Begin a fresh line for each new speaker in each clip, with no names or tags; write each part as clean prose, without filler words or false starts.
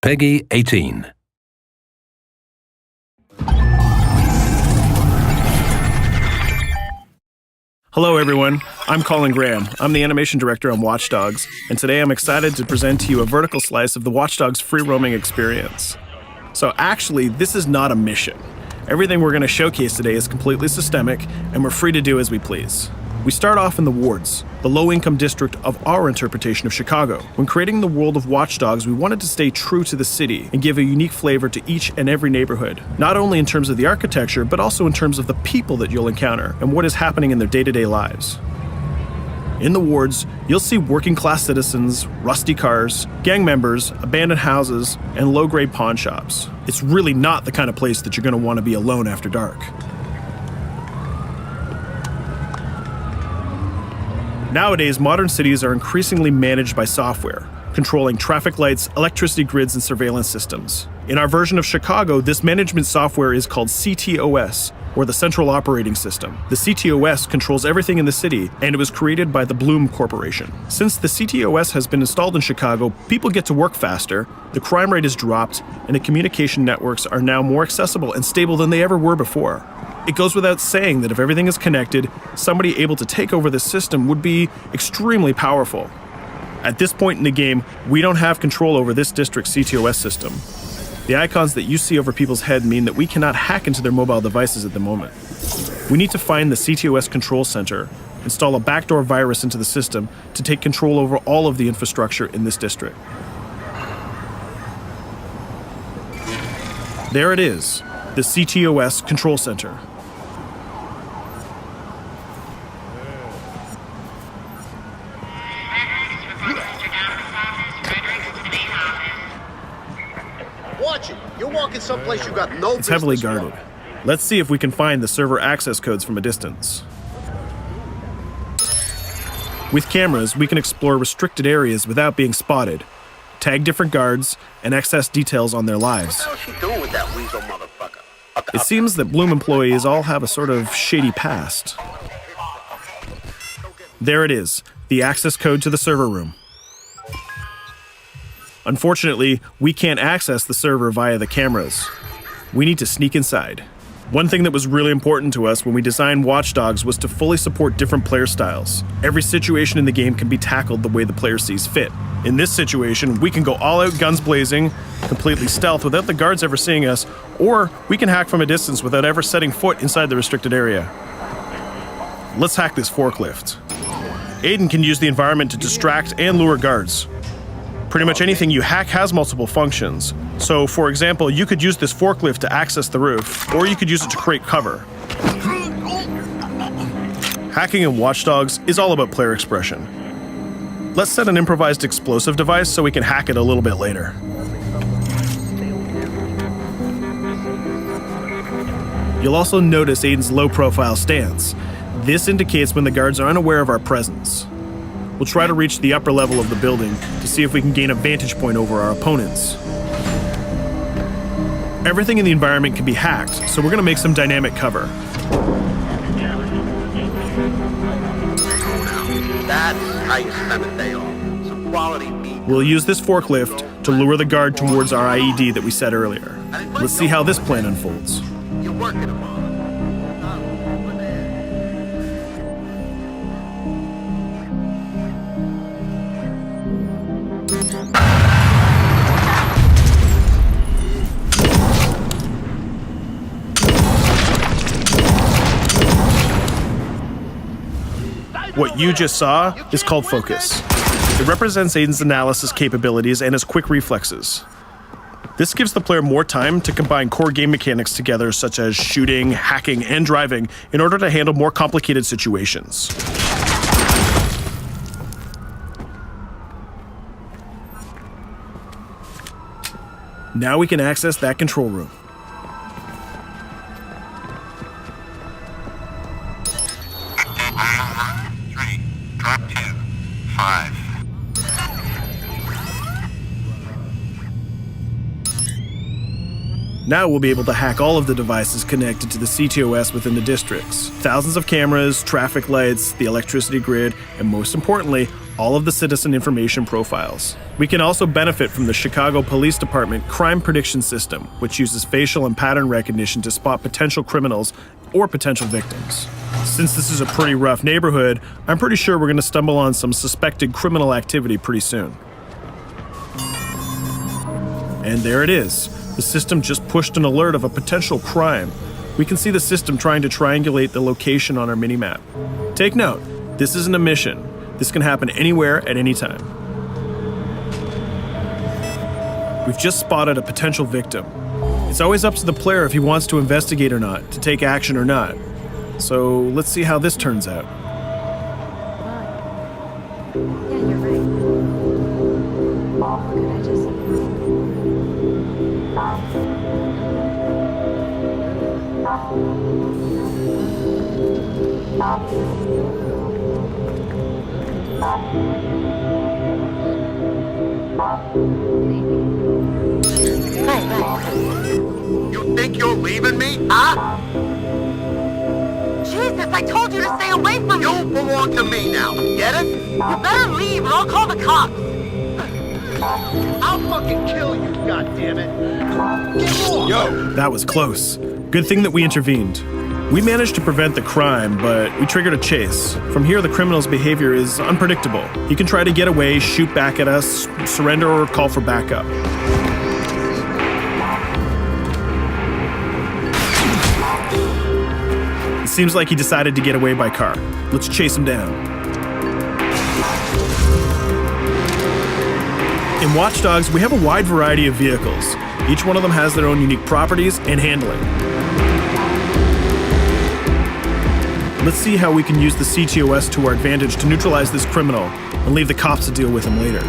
Peggy 18.
Hello everyone, I'm Colin Graham. I'm the animation director on Watch Dogs, and today I'm excited to present to you a vertical slice of the Watch Dogs free roaming experience. So actually, this is not a mission. Everything we're going to showcase today is completely systemic, and we're free to do as we please. We start off in the wards, the low-income district of our interpretation of Chicago. When creating the world of Watch Dogs, we wanted to stay true to the city and give a unique flavor to each and every neighborhood, not only in terms of the architecture, but also in terms of the people that you'll encounter and what is happening in their day-to-day lives. In the wards, you'll see working-class citizens, rusty cars, gang members, abandoned houses, and low-grade pawn shops. It's really not the kind of place that you're going to want to be alone after dark. Nowadays, modern cities are increasingly managed by software, controlling traffic lights, electricity grids, and surveillance systems. In our version of Chicago, this management software is called ctOS, or the Central Operating System. The ctOS controls everything in the city, and it was created by the Bloom Corporation. Since the ctOS has been installed in Chicago, people get to work faster, the crime rate has dropped, and the communication networks are now more accessible and stable than they ever were before. It goes without saying that if everything is connected, somebody able to take over the system would be extremely powerful. At this point in the game, we don't have control over this district's ctOS system. The icons that you see over people's head mean that we cannot hack into their mobile devices at the moment. We need to find the ctOS control center, install a backdoor virus into the system to take control over all of the infrastructure in this district. There it is, the ctOS control center.
Watch it. You're walking someplace you got no business.
It's heavily guarded. Let's see if we can find the server access codes from a distance. With cameras, we can explore restricted areas without being spotted, tag different guards, and access details on their lives.
What the hell is she doing with that weasel motherfucker?
It seems that Bloom employees all have a sort of shady past. There it is, the access code to the server room. Unfortunately, we can't access the server via the cameras. We need to sneak inside. One thing that was really important to us when we designed Watch Dogs was to fully support different player styles. Every situation in the game can be tackled the way the player sees fit. In this situation, we can go all out guns blazing, completely stealth without the guards ever seeing us, or we can hack from a distance without ever setting foot inside the restricted area. Let's hack this forklift. Aiden can use the environment to distract and lure guards. Pretty much anything you hack has multiple functions. So, for example, you could use this forklift to access the roof, or you could use it to create cover. Hacking in Watch Dogs is all about player expression. Let's set an improvised explosive device so we can hack it a little bit later. You'll also notice Aiden's low-profile stance. This indicates when the guards are unaware of our presence. We'll try to reach the upper level of the building to see if we can gain a vantage point over our opponents. Everything in the environment can be hacked, so we're going to make some dynamic cover.
That's how you spend a day off. Some quality meat.
We'll use this forklift to lure the guard towards our IED that we set earlier. Let's see how this plan unfolds.
You're working them on.
What you just saw is called focus. It represents Aiden's analysis capabilities and his quick reflexes. This gives the player more time to combine core game mechanics together, such as shooting, hacking, and driving, in order to handle more complicated situations. Now we can access that control room.
Drop 2, 5.
Now we'll be able to hack all of the devices connected to the ctOS within the districts. Thousands of cameras, traffic lights, the electricity grid, and most importantly, all of the citizen information profiles. We can also benefit from the Chicago Police Department Crime Prediction System, which uses facial and pattern recognition to spot potential criminals or potential victims. Since this is a pretty rough neighborhood, I'm pretty sure we're going to stumble on some suspected criminal activity pretty soon. And there it is. The system just pushed an alert of a potential crime. We can see the system trying to triangulate the location on our minimap. Take note, this isn't a mission. This can happen anywhere at any time. We've just spotted a potential victim. It's always up to the player if he wants to investigate or not, to take action or not. So let's see how this turns out.
Yeah, you're right. Could I just...
You think you're leaving me? Huh?
Jesus, I told you to stay away from me!
You belong to me now. Get it?
You better leave or I'll call the cops!
I'll fucking kill you, goddammit. Get off! Yo!
That was close. Good thing that we intervened. We managed to prevent the crime, but we triggered a chase. From here, the criminal's behavior is unpredictable. He can try to get away, shoot back at us, surrender, or call for backup. It seems like he decided to get away by car. Let's chase him down. In Watch Dogs, we have a wide variety of vehicles. Each one of them has their own unique properties and handling. Let's see how we can use the ctOS to our advantage to neutralize this criminal and leave the cops to deal with him later.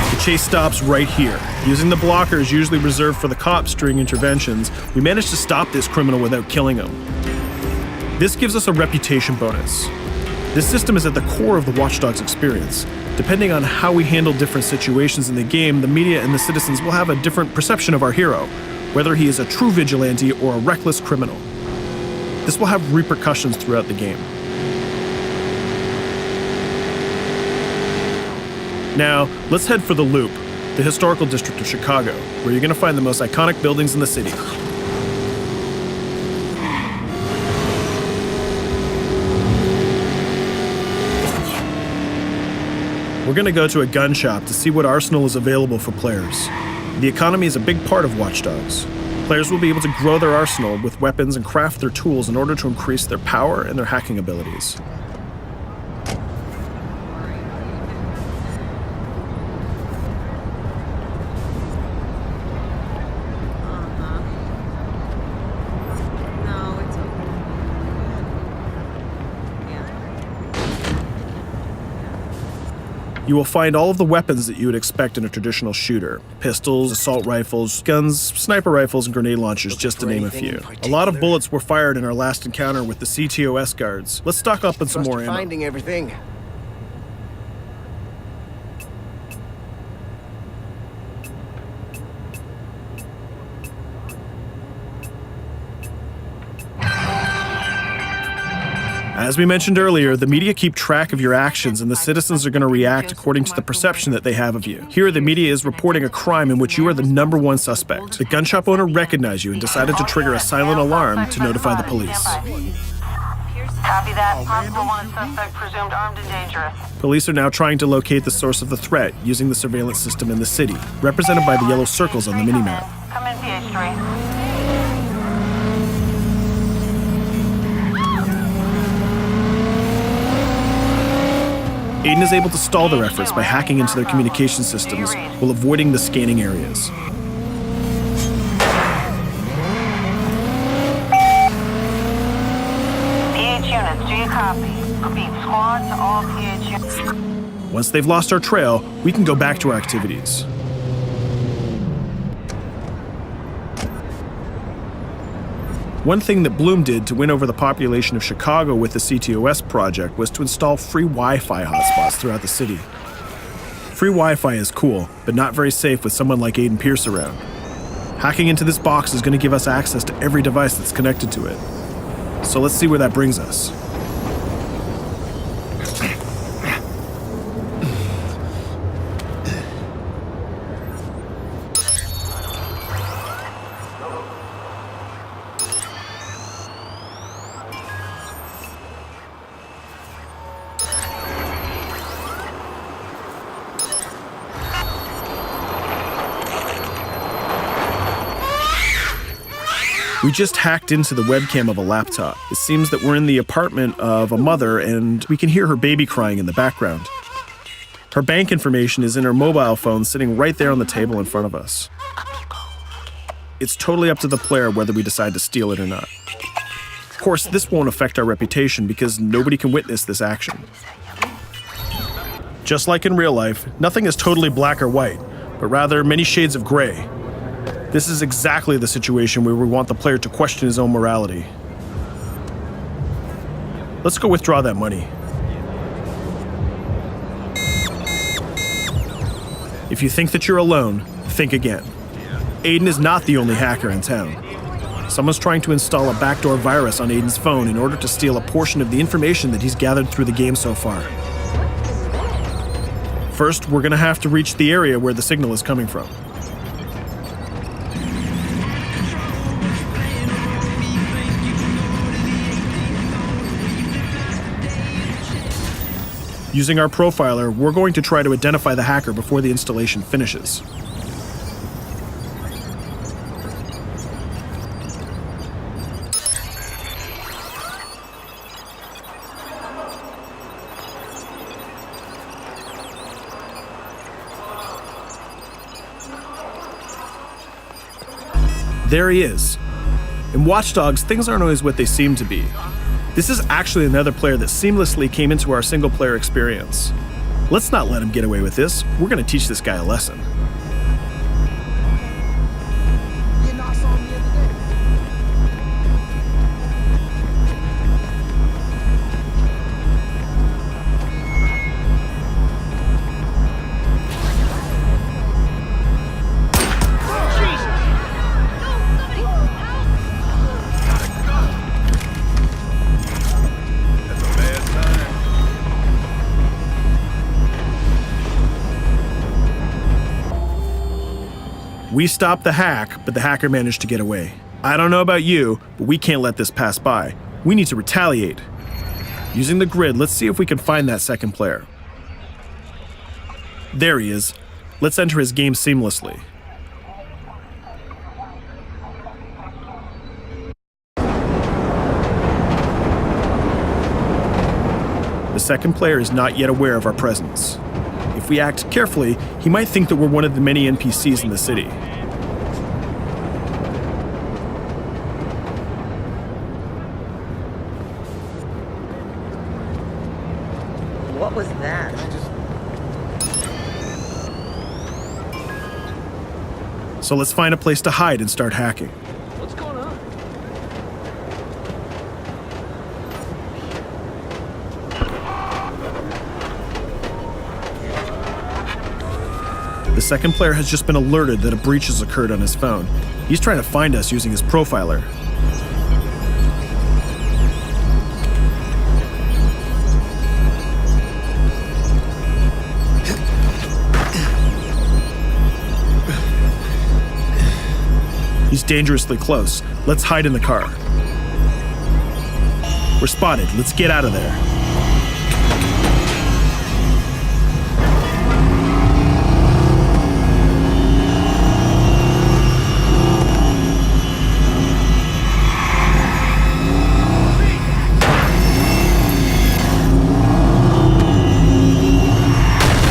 The chase stops right here. Using the blockers usually reserved for the cops during interventions, we managed to stop this criminal without killing him. This gives us a reputation bonus. This system is at the core of the Watch Dogs experience. Depending on how we handle different situations in the game, the media and the citizens will have a different perception of our hero, whether he is a true vigilante or a reckless criminal. This will have repercussions throughout the game. Now, let's head for the Loop, the historical district of Chicago, where you're going to find the most iconic buildings in the city. We're going to go to a gun shop to see what arsenal is available for players. The economy is a big part of Watch Dogs. Players will be able to grow their arsenal with weapons and craft their tools in order to increase their power and their hacking abilities.
No, it's okay.
You will find all of the weapons that you would expect in a traditional shooter. Pistols, assault rifles, guns, sniper rifles, and grenade launchers, just to name a few. A lot of bullets were fired in our last encounter with the ctOS guards. Let's stock up on some more ammo.
Finding everything.
As we mentioned earlier, the media keep track of your actions and the citizens are going to react according to the perception that they have of you. Here, the media is reporting a crime in which you are the #1 suspect. The gun shop owner recognized you and decided to trigger a silent alarm to notify the police.
Copy that. Possible wanted suspect presumed armed and dangerous.
Police are now trying to locate the source of the threat using the surveillance system in the city, represented by the yellow circles on the minimap.
Come in, PH3.
Aiden is able to stall their efforts by hacking into their communication systems while avoiding the scanning areas.
PH units, do you copy? Repeat, squad to all PH units.
Once they've lost our trail, we can go back to our activities. One thing that Bloom did to win over the population of Chicago with the ctOS project was to install free Wi-Fi hotspots throughout the city. Free Wi-Fi is cool, but not very safe with someone like Aiden Pierce around. Hacking into this box is going to give us access to every device that's connected to it. So let's see where that brings us. We just hacked into the webcam of a laptop. It seems that we're in the apartment of a mother and we can hear her baby crying in the background. Her bank information is in her mobile phone sitting right there on the table in front of us. It's totally up to the player whether we decide to steal it or not. Of course, this won't affect our reputation because nobody can witness this action. Just like in real life, nothing is totally black or white, but rather many shades of gray. This is exactly the situation where we want the player to question his own morality. Let's go withdraw that money. If you think that you're alone, think again. Aiden is not the only hacker in town. Someone's trying to install a backdoor virus on Aiden's phone in order to steal a portion of the information that he's gathered through the game so far. First, we're gonna have to reach the area where the signal is coming from. Using our profiler, we're going to try to identify the hacker before the installation finishes. There he is. In Watch Dogs, things aren't always what they seem to be. This is actually another player that seamlessly came into our single-player experience. Let's not let him get away with this. We're going to teach this guy a lesson. We stopped the hack, but the hacker managed to get away. I don't know about you, but we can't let this pass by. We need to retaliate. Using the grid, let's see if we can find that second player. There he is. Let's enter his game seamlessly. The second player is not yet aware of our presence. If we act carefully, he might think that we're one of the many NPCs in the city.
What was that?
So let's find a place to hide and start hacking.
What's going on?
The second player has just been alerted that a breach has occurred on his phone. He's trying to find us using his profiler. He's dangerously close. Let's hide in the car. We're spotted. Let's get out of there.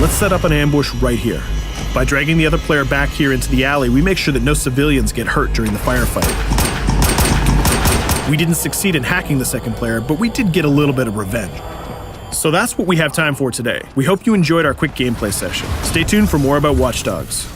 Let's set up an ambush right here. By dragging the other player back here into the alley, we make sure that no civilians get hurt during the firefight. We didn't succeed in hacking the second player, but we did get a little bit of revenge. So that's what we have time for today. We hope you enjoyed our quick gameplay session. Stay tuned for more about Watch Dogs.